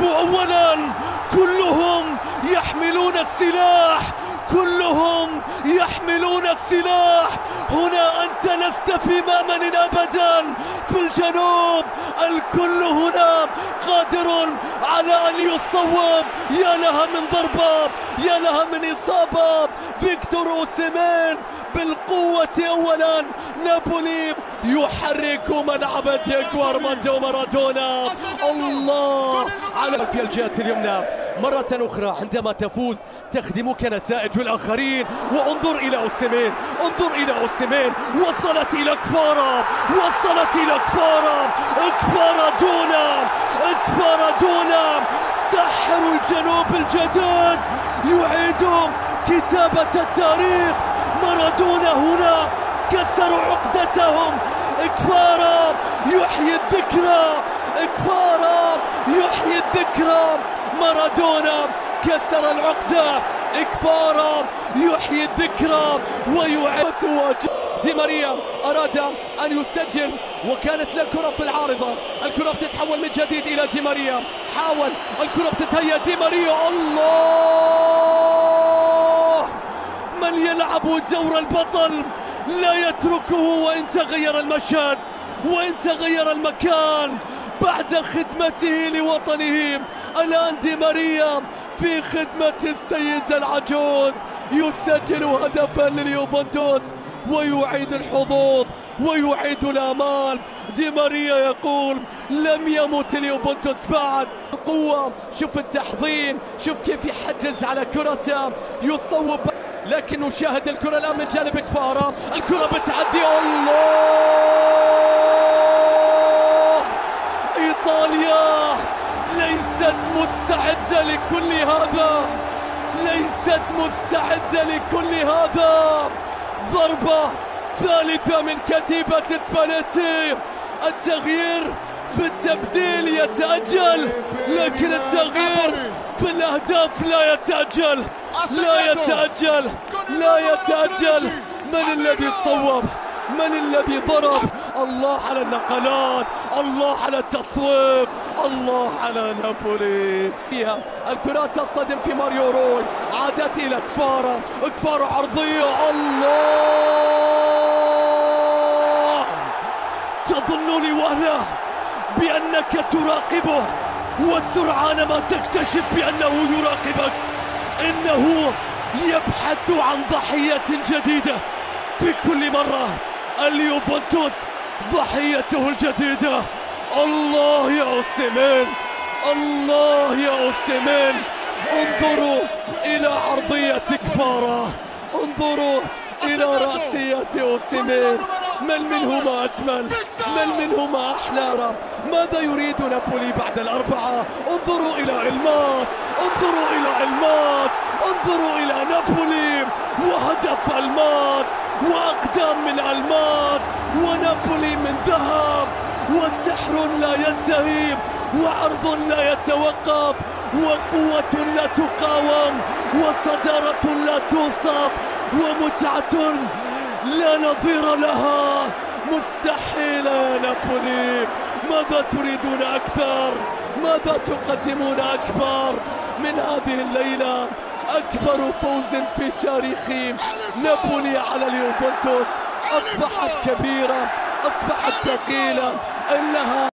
أولا كلهم يحملون السلاح، كلهم يحملون السلاح. هنا أنت لست في مأمن أبدا. في الجنوب الكل هنا قادر على أن يصوب. يا لها من ضربة، يا لها من إصابة. فيكتور أوسيمين بالقوة أولا. نابولي يحرك ملعب دييغو أرماندو مارادونا. الله على في الجهة اليمنى مرة أخرى. عندما تفوز تخدمك نتائج الآخرين. وانظر إلى أوسيمين، انظر إلى أوسيمين. وصلت إلى كفارة، وصلت إلى كفارة. كفارادونا، كفارادونا ساحر الجنوب الجديد يعيد كتابة التاريخ. مارادونا هنا كسروا عقدتهم. كفارة يحيي الذكرى، كفارة يحيي الذكرى. مارادونا كسر العقدة، كفارة يحيي الذكرى ويعيد. دي ماريا أراد أن يسجل وكانت له الكرة في العارضة. الكرة بتتحول من جديد إلى دي ماريا. حاول، الكرة بتتهيأ. دي ماريا، الله، من يلعب دور البطل لا يتركه وإن تغير المشهد وإن تغير المكان. بعد خدمته لوطنه الآن دي ماريا في خدمة السيد العجوز يسجل هدفا لليوفنتوس ويعيد الحظوظ ويعيد الآمال. دي ماريا يقول لم يمت اليوفنتوس بعد. القوة، شوف التحضين، شوف كيف يحجز على كرته، يصوب. لكن نشاهد الكرة الآن من جانب كفارة. الكرة بتعدي. الله، إيطاليا ليست مستعدة لكل هذا، ليست مستعدة لكل هذا. ضربة ثالثة من كتيبة سباليتي. التغيير في التبديل يتأجل، لكن التغيير في الأهداف لا يتأجل، لا يتأجل، لا يتأجل. من الذي صوب؟ من الذي ضرب؟ الله على النقلات، الله على التصويب، الله على نابولي. فيها الكرة تصطدم في ماريو روي. عادت إلى كفارة، كفارة عرضية. الله، تظنني وهلة بأنك تراقبه وسرعان ما تكتشف بأنه يراقبك. إنه يبحث عن ضحية جديدة في كل مرة. اليوفنتوس ضحيته الجديدة. الله يا أوسيمين، الله يا أوسيمين. انظروا إلى عرضية كفارة، انظروا إلى رأسية أوسيمين. من منهما أجمل؟ من منهما أحلى؟ ماذا يريد نابولي بعد الأربعة؟ انظروا إلى إلماس، انظروا إلى إلماس، انظروا إلى نابولي وهدف إلماس وأقدام من إلماس ونابولي من ذهب. وسحر لا ينتهي وعرض لا يتوقف وقوة لا تقاوم وصدارة لا توصف ومتعة لا نظير لها. مستحيلة يا نابولي. ماذا تريدون أكثر؟ ماذا تقدمون أكثر من هذه الليلة؟ أكبر فوز في تاريخ نابولي على اليوفنتوس. أصبحت كبيرة، أصبحت ثقيلة. إنها